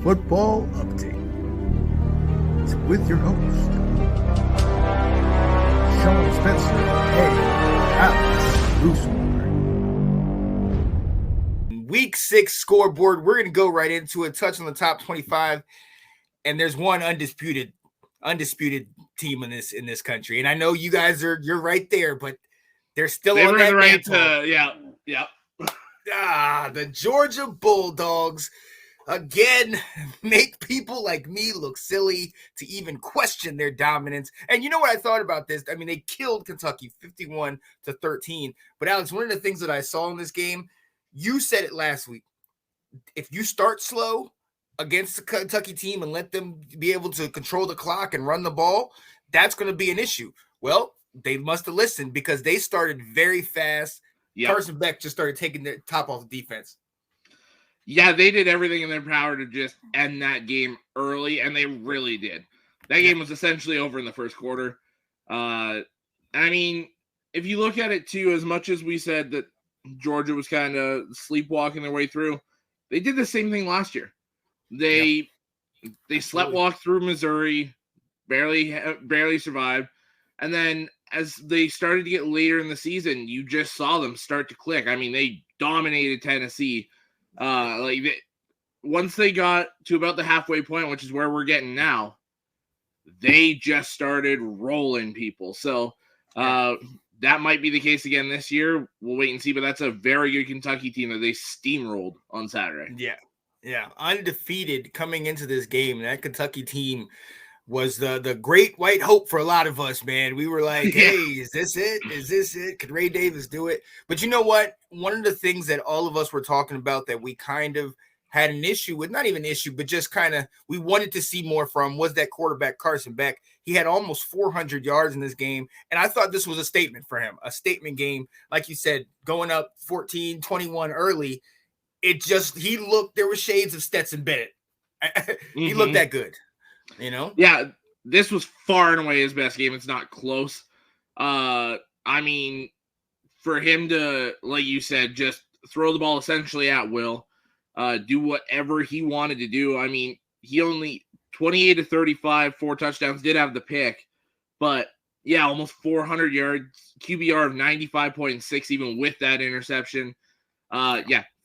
Football Update with your host, Sean Spencer and Alex Loosemore. Week 6 scoreboard. We're going to go right into it, touch on the top 25, and there's one undisputed team in this country. And I know you guys you're right there, but they're still on that right mantle. Yeah. The Georgia Bulldogs again make people like me look silly to even question their dominance. And you know what I thought about this? I mean, they killed Kentucky 51-13. But Alex, one of the things that I saw in this game, you said it last week. If you start slow against the Kentucky team and let them be able to control the clock and run the ball, that's going to be an issue. Well, they must have listened because they started very fast. Yep. Carson Beck just started taking the top off the defense. Yeah, they did everything in their power to just end that game early, and they really did. That game was essentially over in the first quarter. I mean, if you look at it, too, as much as we said that Georgia was kind of sleepwalking their way through, they did the same thing last year. They sleptwalked through Missouri, barely survived, and then as they started to get later in the season, you just saw them start to click. I mean, they dominated Tennessee. Once they got to about the halfway point, which is where we're getting now, they just started rolling people. So that might be the case again this year. We'll wait and see, but that's a very good Kentucky team that they steamrolled on Saturday. Yeah. Undefeated coming into this game. That Kentucky team was the great white hope for a lot of us, man. We were like, hey, is this it? Is this it? Could Ray Davis do it? But you know what? One of the things that all of us were talking about that we kind of had an issue with, not even issue, but just kind of we wanted to see more from was that quarterback, Carson Beck. He had almost 400 yards in this game, and I thought this was a statement for him, a statement game. Like you said, going up 14-21 early, there were shades of Stetson Bennett. He looked that good. You know? Yeah, this was far and away his best game. It's not close. I mean, for him to, like you said, just throw the ball essentially at will, do whatever he wanted to do. I mean, he only 28-35, 4 touchdowns, did have the pick, but yeah, almost 400 yards, QBR of 95.6, even with that interception.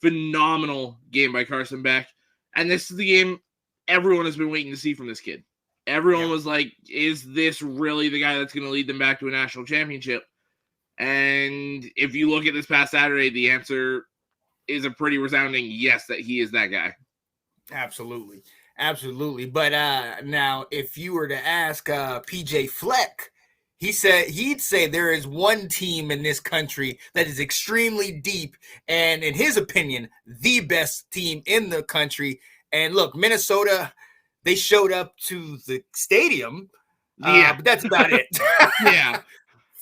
Phenomenal game by Carson Beck. And this is the game everyone has been waiting to see from this kid. Everyone was like, is this really the guy that's going to lead them back to a national championship? And if you look at this past Saturday, the answer is a pretty resounding yes, that he is that guy. Absolutely. But now, if you were to ask PJ Fleck, he'd say there is one team in this country that is extremely deep and, in his opinion, the best team in the country. And look, Minnesota, they showed up to the stadium, but that's about it.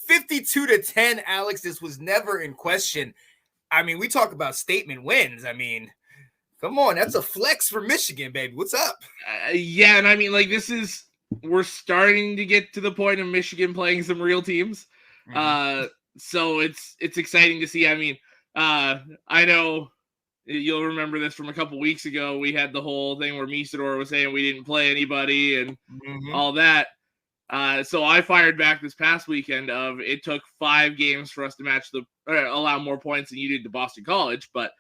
52-10, Alex. This was never in question. I mean, we talk about statement wins. I mean, come on, that's a flex for Michigan, baby. What's up? And I mean, like, we're starting to get to the point of Michigan playing some real teams. So it's exciting to see. I mean, I know you'll remember this from a couple weeks ago. We had the whole thing where Misador was saying we didn't play anybody and all that. So I fired back this past weekend of it took 5 games for us to allow more points than you did to Boston College, but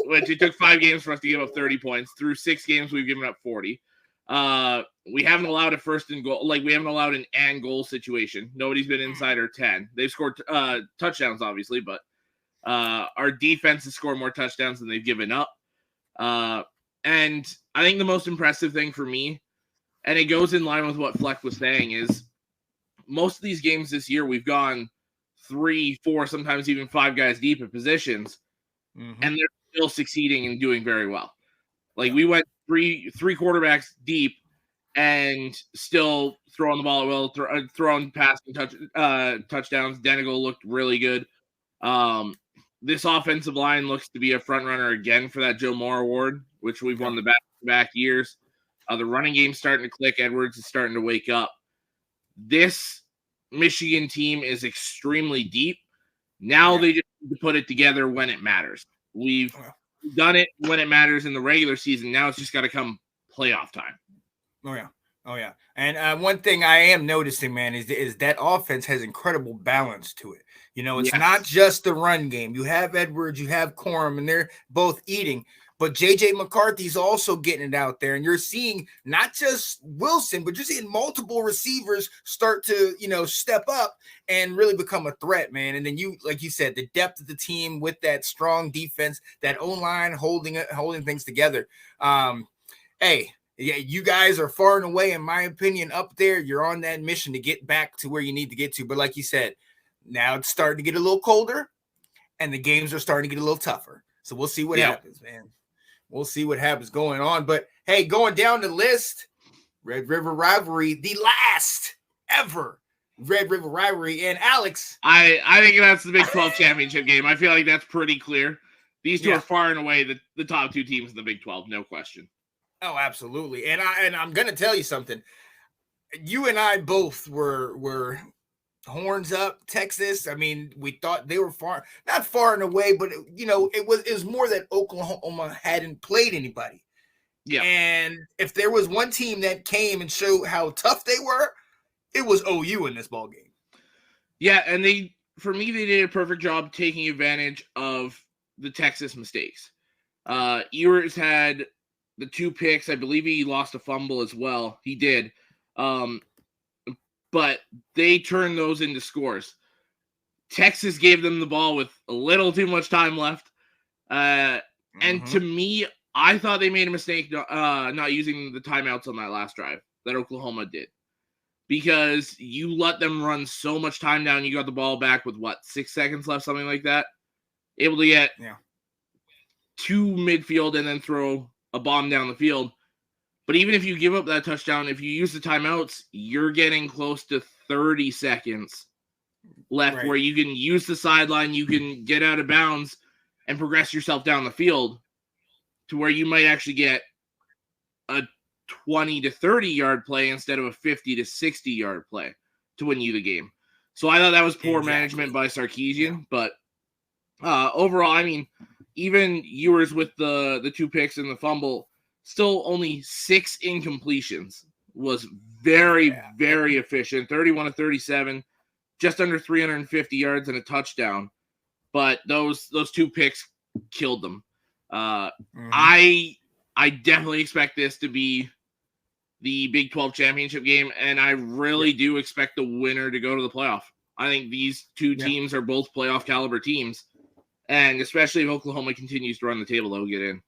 which it took 5 games for us to give up 30 points. Through 6 games, we've given up 40. We haven't allowed a first and goal, we haven't allowed an and goal situation. Nobody's been inside our 10. They've scored touchdowns, obviously, but our defense has scored more touchdowns than they've given up. And I think the most impressive thing for me, and it goes in line with what Fleck was saying, is most of these games this year, we've gone 3, 4, sometimes even 5 guys deep at positions, and they're still succeeding and doing very well. Like, we went three quarterbacks deep and still throwing the ball well, throwing passing touchdowns. Denigal looked really good. This offensive line looks to be a front runner again for that Joe Moore Award, which we've won the back-to-back years. The running game's starting to click. Edwards is starting to wake up. This Michigan team is extremely deep. Now they just need to put it together when it matters. We've done it when it matters in the regular season. Now it's just got to come playoff time. Oh yeah. And one thing I am noticing, man, is that offense has incredible balance to it. It's not just the run game. You have Edwards, you have Corum, and they're both eating. But J.J. McCarthy's also getting it out there, and you're seeing not just Wilson, but you're seeing multiple receivers start to, step up and really become a threat, man. And then like you said, the depth of the team with that strong defense, that O-line holding things together. Hey, yeah, you guys are far and away, in my opinion, up there. You're on that mission to get back to where you need to get to. But like you said, now it's starting to get a little colder, and the games are starting to get a little tougher. So we'll see what happens, man. We'll see what happens going on. But, hey, going down the list, Red River Rivalry, the last ever Red River Rivalry. And, Alex. I think that's the Big 12 championship game. I feel like that's pretty clear. These two are far and away the top two teams in the Big 12, no question. Oh, absolutely. And I'm going to tell you something. You and I both were horns up Texas. I mean, we thought they were not far and away, but it was more that Oklahoma hadn't played anybody. Yeah. And if there was one team that came and showed how tough they were, it was OU in this ball game. Yeah, and they did a perfect job taking advantage of the Texas mistakes. Ewers had the 2 picks. I believe he lost a fumble as well. He did. But they turned those into scores. Texas gave them the ball with a little too much time left. And to me, I thought they made a mistake not using the timeouts on that last drive that Oklahoma did. Because you let them run so much time down. You got the ball back with, 6 seconds left, something like that? Able to get to midfield and then throw a bomb down the field. But even if you give up that touchdown, if you use the timeouts, you're getting close to 30 seconds left where you can use the sideline, you can get out of bounds and progress yourself down the field to where you might actually get a 20 to 30 yard play instead of a 50 to 60 yard play to win you the game. So I thought that was poor management by Sarkisian. But overall, I mean, even Ewers with the 2 picks and the fumble, still only 6 incompletions, was very, very efficient. 31 to 37, just under 350 yards and a touchdown. But those 2 picks killed them. I definitely expect this to be the Big 12 championship game, and I really do expect the winner to go to the playoff. I think these two teams are both playoff caliber teams, and especially if Oklahoma continues to run the table, they'll get in.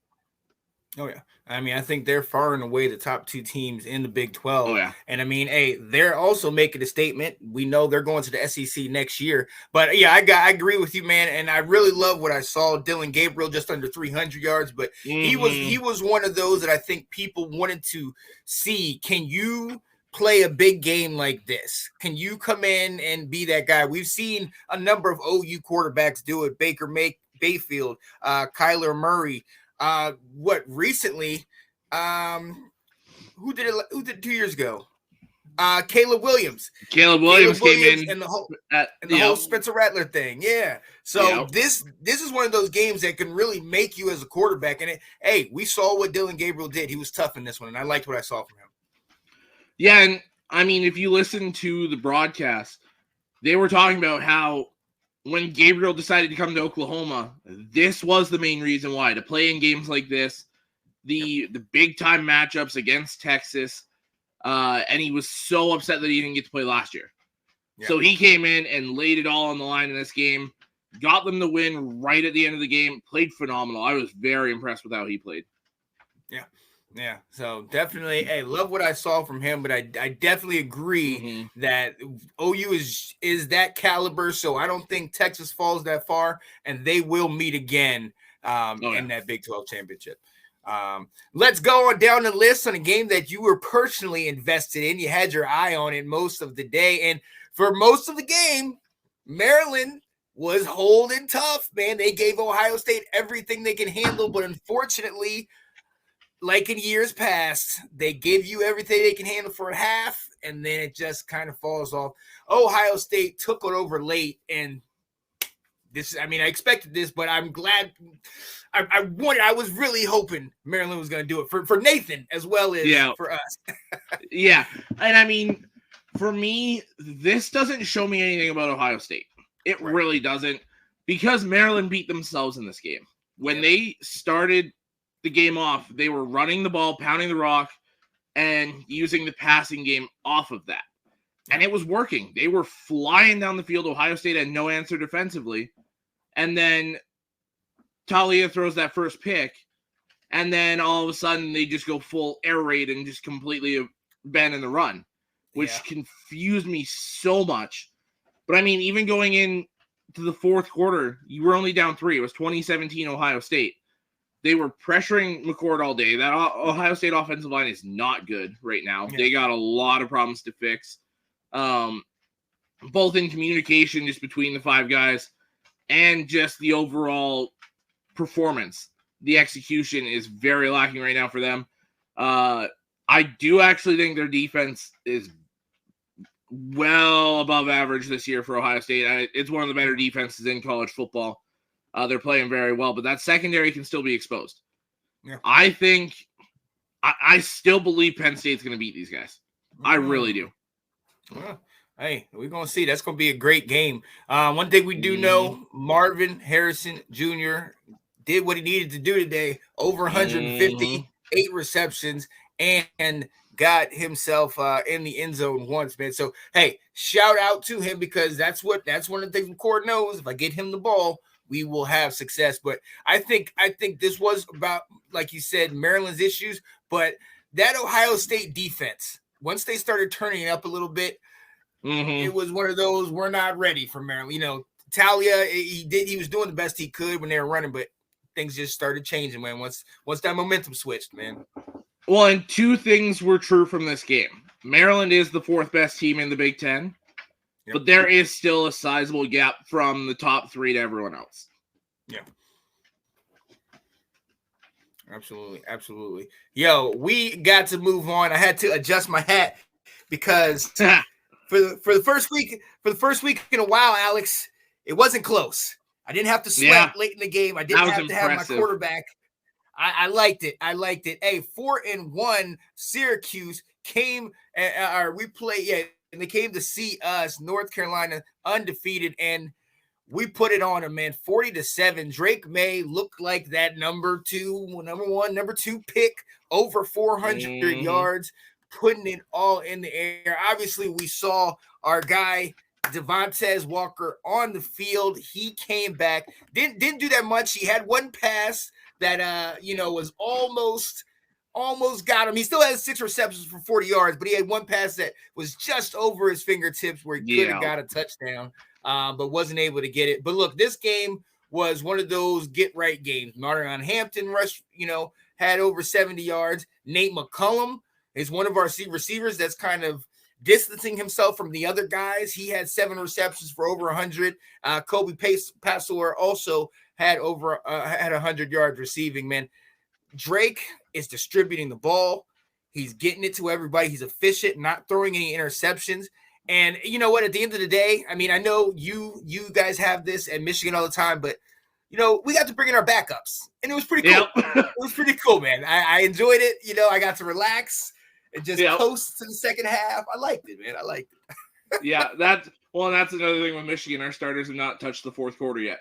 Oh, yeah. I mean, I think they're far and away the top 2 teams in the Big 12. Oh, yeah. And, I mean, hey, they're also making a statement. We know they're going to the SEC next year. But, yeah, I agree with you, man. And I really love what I saw. Dylan Gabriel just under 300 yards. But he was one of those that I think people wanted to see. Can you play a big game like this? Can you come in and be that guy? We've seen a number of OU quarterbacks do it. Baker Mayfield, Kyler Murray. Recently, who did it 2 years ago? Caleb Williams. Caleb Williams came in and the whole Spencer Rattler thing. Yeah. So this is one of those games that can really make you as a quarterback. And we saw what Dylan Gabriel did. He was tough in this one, and I liked what I saw from him. Yeah, and I mean, if you listen to the broadcast, they were talking about how when Gabriel decided to come to Oklahoma, this was the main reason why, to play in games like this, the big time matchups against Texas, and he was so upset that he didn't get to play last year. Yeah. So he came in and laid it all on the line in this game, got them the win right at the end of the game, played phenomenal. I was very impressed with how he played. Yeah. So definitely, love what I saw from him, but I definitely agree that OU is that caliber. So I don't think Texas falls that far, and they will meet again in that Big 12 championship. Let's go on down the list on a game that you were personally invested in. You had your eye on it most of the day, and for most of the game, Maryland was holding tough, man. They gave Ohio State everything they can handle, but unfortunately, like in years past, they give you everything they can handle for a half, and then it just kind of falls off. Ohio State took it over late, and I expected this, but I'm glad. I was really hoping Maryland was going to do it for Nathan as well as for us. Yeah. And I mean, for me, this doesn't show me anything about Ohio State. It really doesn't, because Maryland beat themselves in this game. When they started the game off, they were running the ball, pounding the rock, and using the passing game off of that. And it was working. They were flying down the field. Ohio State had no answer defensively. And then Talia throws that first pick. And then all of a sudden they just go full air raid and just completely abandon the run, which confused me so much. But I mean, even going in to the fourth quarter, you were only down 3. It was 2017 Ohio State. They were pressuring McCord all day. That Ohio State offensive line is not good right now. Yeah. They got a lot of problems to fix, both in communication just between the 5 guys and just the overall performance. The execution is very lacking right now for them. I do actually think their defense is well above average this year for Ohio State. It's one of the better defenses in college football. They're playing very well, but that secondary can still be exposed. Yeah. I think I still believe Penn State's going to beat these guys. I really do. Well, hey, we're going to see. That's going to be a great game. One thing we do know, Marvin Harrison Jr. did what he needed to do today. Over 158 receptions and got himself in the end zone once, man. So, hey, shout out to him, because that's one of the things McCord knows. If I get him the ball, we will have success. But I think this was about, like you said, Maryland's issues, but that Ohio State defense, once they started turning it up a little bit, it was one of those, we're not ready for Maryland. You know, Talia, he was doing the best he could when they were running, but things just started changing, man. Once that momentum switched, man. Well, and 2 things were true from this game. Maryland is the 4th best team in the Big Ten. But there is still a sizable gap from the top 3 to everyone else. Yeah. Absolutely. Yo, we got to move on. I had to adjust my hat because for the first week in a while, Alex, it wasn't close. I didn't have to sweat late in the game. I didn't have to have my quarterback. I liked it. Hey, 4-1 Syracuse came and they came to see us, North Carolina, undefeated, and we put it on them, man. 40-7. Drake May looked like that number 2 pick, over 400 yards, putting it all in the air. Obviously, we saw our guy Devontae Walker on the field. He came back, didn't do that much. He had one pass that was almost got him. He still has 6 receptions for 40 yards, but he had one pass that was just over his fingertips where he could have got a touchdown, but wasn't able to get it. But look, this game was one of those get-right games. Martin Hampton had over 70 yards. Nate McCullum is one of our receivers that's kind of distancing himself from the other guys. He had 7 receptions for over 100. Kobe Passour also had over 100 yards receiving, man. Drake is distributing the ball. He's getting it to everybody. He's efficient, not throwing any interceptions. And you know what? At the end of the day, I mean, I know you guys have this at Michigan all the time, but we got to bring in our backups, and it was pretty cool. It was pretty cool, man. I enjoyed it. I got to relax and just coast to the second half. I liked it, man. I liked it. Yeah, that's another thing with Michigan. Our starters have not touched the fourth quarter yet.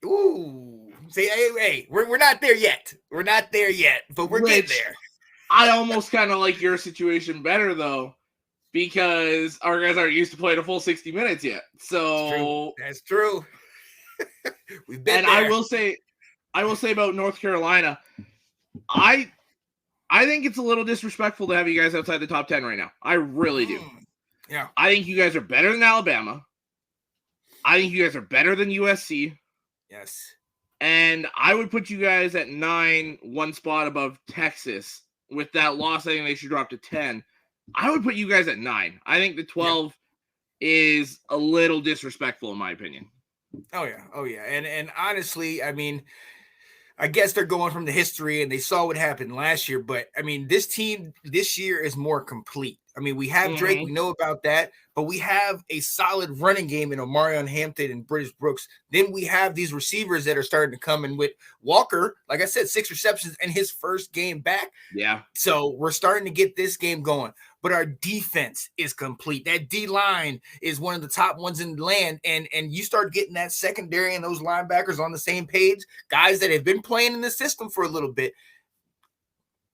Ooh, see, hey, we're not there yet. We're not there yet, but we're getting there. I almost kind of like your situation better though, because our guys aren't used to playing a full 60 minutes yet. So that's true. We've been there. I will say about North Carolina, I think it's a little disrespectful to have you guys outside the top 10 right now. I really do. Yeah. I think you guys are better than Alabama. I think you guys are better than USC. Yes. And I would put you guys at 9, one spot above Texas. With that loss, I think they should drop to 10. I would put you guys at 9. I think the 12 is a little disrespectful in my opinion. Oh yeah. And honestly, I mean, I guess they're going from the history and they saw what happened last year, but I mean, this team this year is more complete. I mean, we have Drake, we know about that, but we have a solid running game in Omarion Hampton and British Brooks. Then we have these receivers that are starting to come in with Walker. Like I said, 6 receptions in his first game back. Yeah. So we're starting to get this game going. But our defense is complete. That D-line is one of the top ones in the land. And you start getting that secondary and those linebackers on the same page, guys that have been playing in the system for a little bit.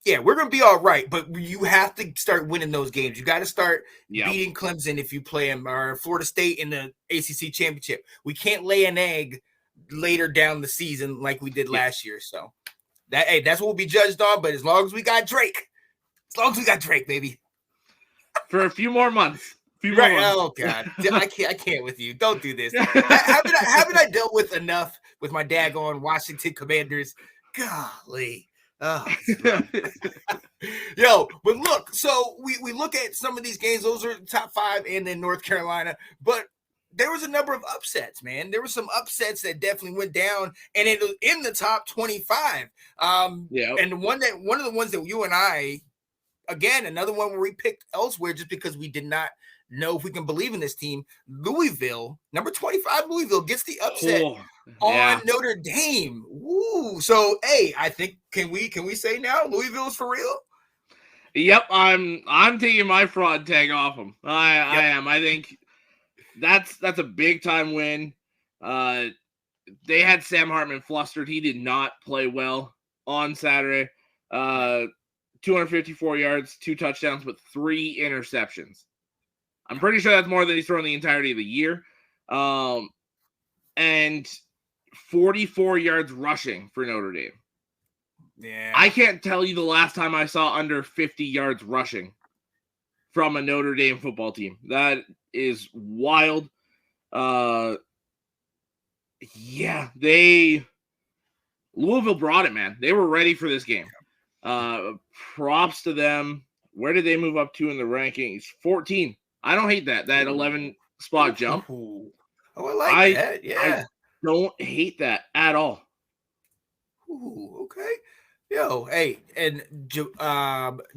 Yeah, we're going to be all right, but you have to start winning those games. You got to start beating Clemson if you play them, or Florida State in the ACC championship. We can't lay an egg later down the season like we did last year. So that's what we'll be judged on. But as long as we got Drake, baby, for a few more months. Right? Oh God, I can't with you. Don't do this. haven't I dealt with enough with my daggone Washington Commanders? Golly. Oh, yo, but look, so we look at some of these games, those are top 5 and then North Carolina, but there was a number of upsets, man. There were some upsets that definitely went down, and it was in the top 25. And one of the ones that you and I, again, another one where we picked elsewhere just because we did not know if we can believe in this team. Louisville, number 25, Louisville gets the upset on Notre Dame. Woo! So, hey, I think can we say now Louisville's for real? Yep, I'm taking my fraud tag off them. I am. I think that's a big time win. They had Sam Hartman flustered. He did not play well on Saturday. 254 yards, 2 touchdowns, but 3 interceptions. I'm pretty sure that's more than he's thrown the entirety of the year. And 44 yards rushing for Notre Dame. Yeah. I can't tell you the last time I saw under 50 yards rushing from a Notre Dame football team. That is wild. Louisville brought it, man. They were ready for this game. Props to them. Where did they move up to in the rankings? 14. I don't hate that 11 spot jump. Oh, I like that. Yeah. I don't hate that at all. Ooh, okay. Yo, hey, and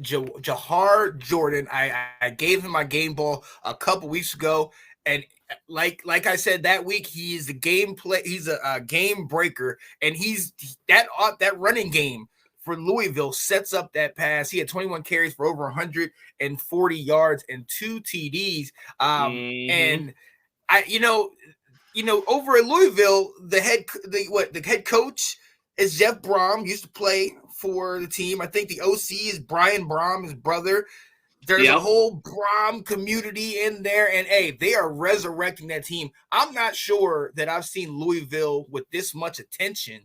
Jahar Jordan, I gave him my game ball a couple weeks ago, and like I said that week, he's a game breaker, and he's that running game for Louisville sets up that pass. He had 21 carries for over 140 yards and 2 TDs. And I, over at Louisville, the head coach is Jeff Brom, used to play for the team. I think the OC is Brian Brom, his brother. There's a whole Brom community in there, and hey, they are resurrecting that team. I'm not sure that I've seen Louisville with this much attention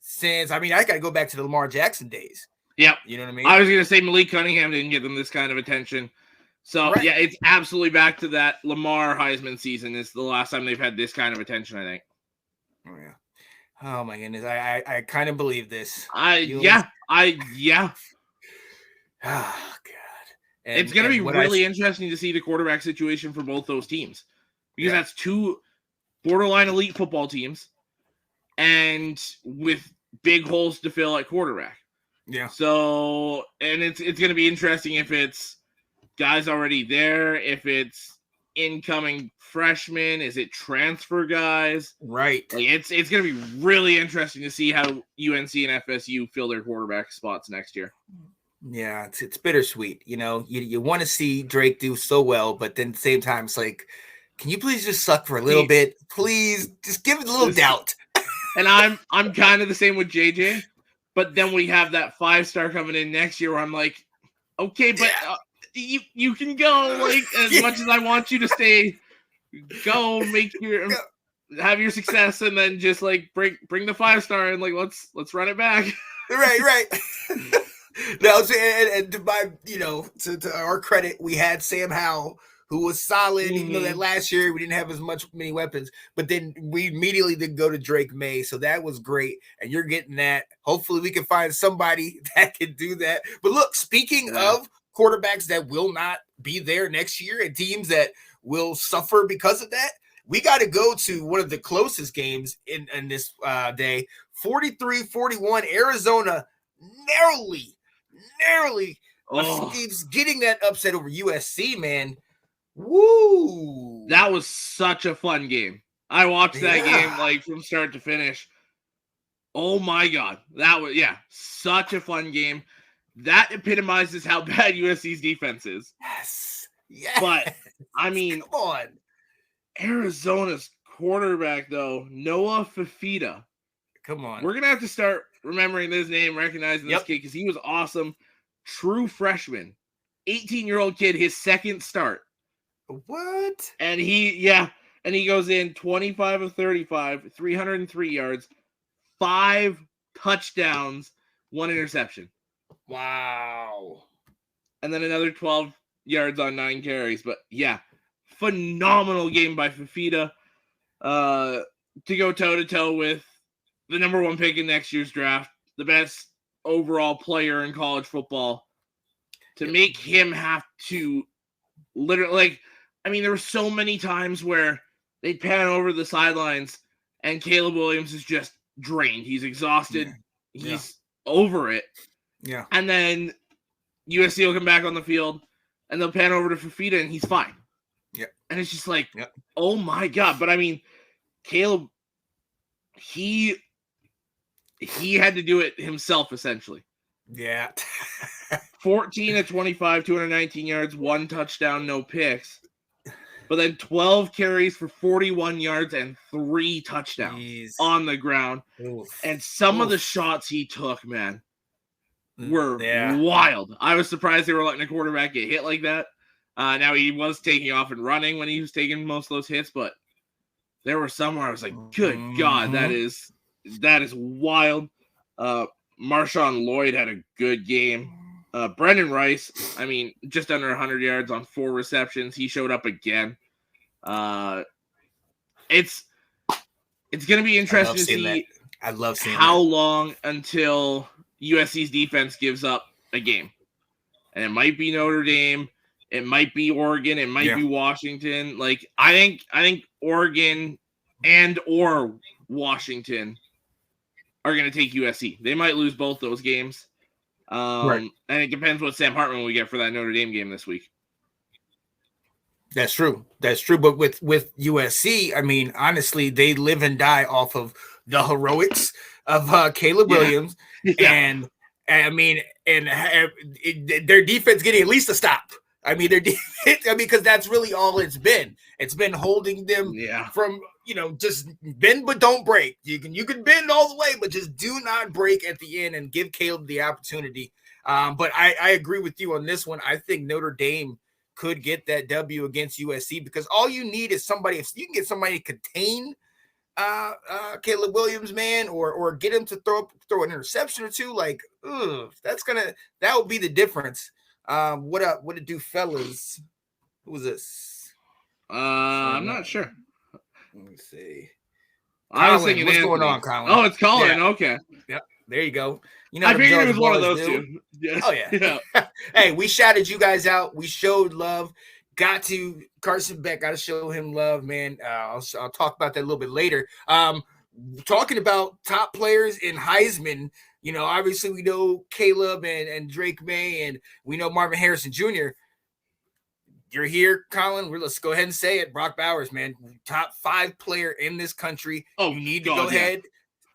since, I got to go back to the Lamar Jackson days. Yep. You know what I mean? I was going to say Malik Cunningham didn't give them this kind of attention. So, yeah, it's absolutely back to that Lamar Heisman season. It's the last time they've had this kind of attention, I think. Oh, yeah. Oh, my goodness. I kind of believe this. Yeah. Oh, God. It's going to be really interesting to see the quarterback situation for both those teams. Because that's 2 borderline elite football teams and with big holes to fill at quarterback. Yeah. So, and it's going to be interesting if it's guys already there, if it's incoming freshmen, is it transfer guys? Right. Like it's going to be really interesting to see how UNC and FSU fill their quarterback spots next year. Yeah, it's bittersweet. You want to see Drake do so well, but then at the same time, it's like, can you please just suck for a little bit? Please, just give it a little doubt. And I'm kind of the same with JJ, but then we have that 5-star coming in next year where I'm like, okay, but you can go like as much as I want you to stay. Go have your success, and then just like bring the 5-star and like let's run it back. Right. No, and to my to our credit, we had Sam Howell, who was solid, even though that last year we didn't have as many weapons. But then we immediately did go to Drake May, so that was great. And you're getting that. Hopefully, we can find somebody that can do that. But look, speaking of quarterbacks that will not be there next year and teams that will suffer because of that, we got to go to one of the closest games in this day. 43-41, Arizona narrowly Oh, It's getting that upset over USC, man. Woo! that was such a fun game. I watched that game like from start to finish. Oh my God. That was, such a fun game. That epitomizes how bad USC's defense is. Yes. Yes. But, I mean, come on. Arizona's quarterback, though, Noah Fafita. Come on. We're going to have to start remembering this name, recognizing this kid, because he was awesome. True freshman. 18-year-old kid, his second start. What? And he goes in 25 of 35, 303 yards, 5 touchdowns, 1 interception. Wow. And then another 12 yards on 9 carries. But phenomenal game by Fafita to go toe-to-toe with the number 1 pick in next year's draft, the best overall player in college football, to make him have to literally, there were so many times where they'd pan over the sidelines and Caleb Williams is just drained. He's exhausted. Yeah. He's over it. Yeah. And then USC will come back on the field and they'll pan over to Fafita and he's fine. Yeah. And it's just like, oh my God. But Caleb, he had to do it himself essentially. Yeah. 14 of 25, 219 yards, 1 touchdown, no picks. But then 12 carries for 41 yards and 3 touchdowns on the ground. Oof. And some of the shots he took, man, were wild. I was surprised they were letting a quarterback get hit like that. Now, he was taking off and running when he was taking most of those hits, but there were some where I was like, good God, that is wild. Marshawn Lloyd had a good game. Brendan Rice, just under 100 yards on 4 receptions. He showed up again. It's going to be interesting to see I love seeing how long until USC's defense gives up a game. And it might be Notre Dame. It might be Oregon. It might be Washington. I think Oregon or Washington are going to take USC. They might lose both those games. And it depends what Sam Hartman we get for that Notre Dame game this week. That's true. But with USC, honestly, they live and die off of the heroics of Caleb Williams, and their defense getting at least a stop. Their defense. Because that's really all it's been. It's been holding them from just bend but don't break. You can bend all the way, but just do not break at the end and give Caleb the opportunity. But I agree with you on this one. I think Notre Dame could get that W against USC because all you need is somebody. If you can get somebody to contain Caleb Williams, man, or get him to throw an interception or two, that would be the difference. What it do, fellas? Who was this? I'm not sure. Let me see. I was thinking, what's going on, Colin? Oh, it's Colin. Yeah. Okay. Yep. There you go. I figured it was one of those two. Yes. Oh yeah. Hey, we shouted you guys out. We showed love. Got to Carson Beck. Got to show him love, man. I'll talk about that a little bit later. Talking about top players in Heisman. Obviously we know Caleb and Drake May, and we know Marvin Harrison Jr. You're here, Colin. Let's go ahead and say it. Brock Bowers, man, top 5 player in this country. Oh, you need to go ahead,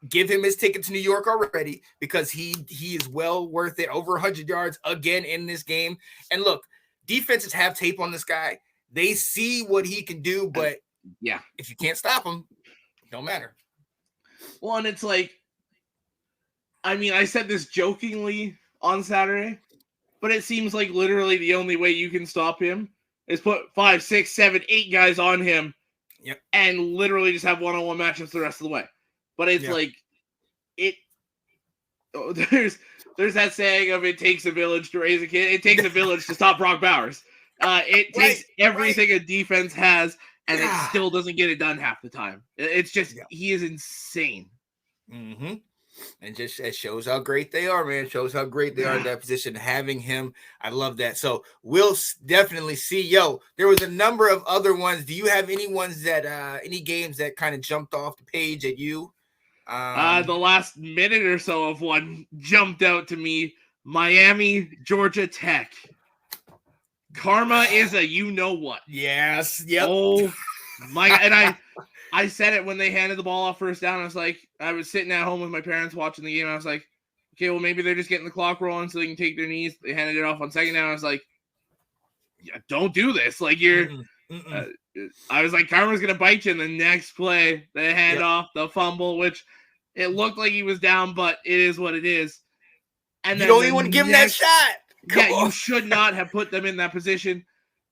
give him his ticket to New York already because he is well worth it. Over 100 yards again in this game. And look, defenses have tape on this guy. They see what he can do, but if you can't stop him, it don't matter. Well, and it's like, I said this jokingly on Saturday, but it seems like literally the only way you can stop him is put 5, 6, 7, 8 guys on him and literally just have one-on-one matchups the rest of the way. But it's there's that saying of it takes a village to raise a kid. It takes a village to stop Brock Bowers. It takes everything a defense has, and it still doesn't get it done half the time. It's just he is insane. Mm-hmm. And just it shows how great they are, man. It shows how great they are in that position. Having him, I love that. So we'll definitely see. There was a number of other ones. Do you have any ones that any games that kind of jumped off the page at you? The last minute or so of one jumped out to me. Miami, Georgia Tech. Karma is a you-know-what. Yes. Yep. Oh, my. And I said it when they handed the ball off first down. I was sitting at home with my parents watching the game. I was like, okay, well, maybe they're just getting the clock rolling so they can take their knees. They handed it off on second down. I was like, yeah, don't do this. Like, you're... I was like, Karma's going to bite you in the next play. The handoff, the fumble, which it looked like he was down, but it is what it is. And you don't even want to give him that shot. You should not have put them in that position.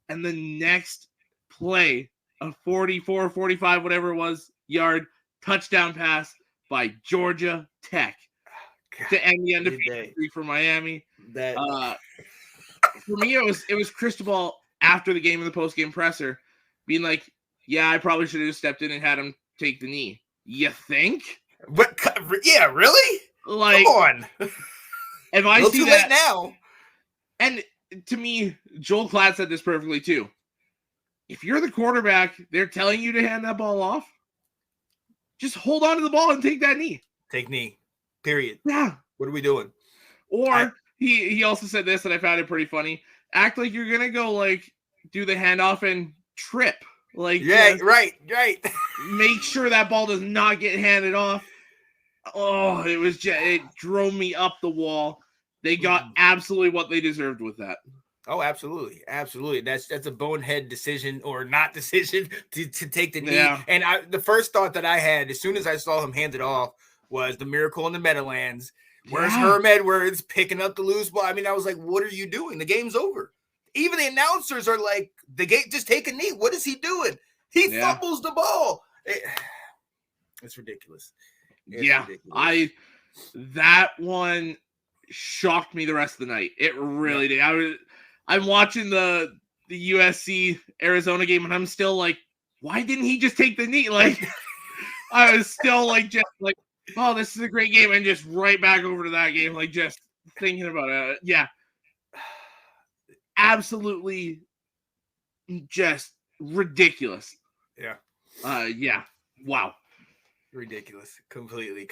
And the next play, a 44, 45, whatever it was, yard touchdown pass by Georgia Tech to end the undefeated streak for Miami. For me, it was Cristobal after the game in the post-game presser being like, yeah, I probably should have just stepped in and had him take the knee. You think? But yeah, really? Like, come on. If I see too that late now. And to me, Joel Klatt said this perfectly too. If you're the quarterback, they're telling you to hand that ball off. Just hold on to the ball and take that knee. Take knee. Period. Yeah. What are we doing? Or he also said this, and I found it pretty funny. Act like you're gonna go like do the handoff and trip. Like, yeah, right. Make sure that ball does not get handed off. Oh, it drove me up the wall. They got absolutely what they deserved with that. Oh, absolutely. That's a bonehead decision or not decision to take the knee. Yeah. And the first thought that I had as soon as I saw him hand it off was the miracle in the Meadowlands. Where's Herm Edwards picking up the loose ball? I mean, I was like, what are you doing? The game's over. Even the announcers are like, the game, just take a knee. What is he doing? He fumbles the ball. It's ridiculous. Ridiculous. That one shocked me the rest of the night. It really did. I'm watching the USC Arizona game, and I'm still like, why didn't he just take the knee? Like, I was still like, just like, oh, this is a great game, and just right back over to that game, like just thinking about it. Yeah, absolutely, just ridiculous. Yeah. Wow. Ridiculous. Completely.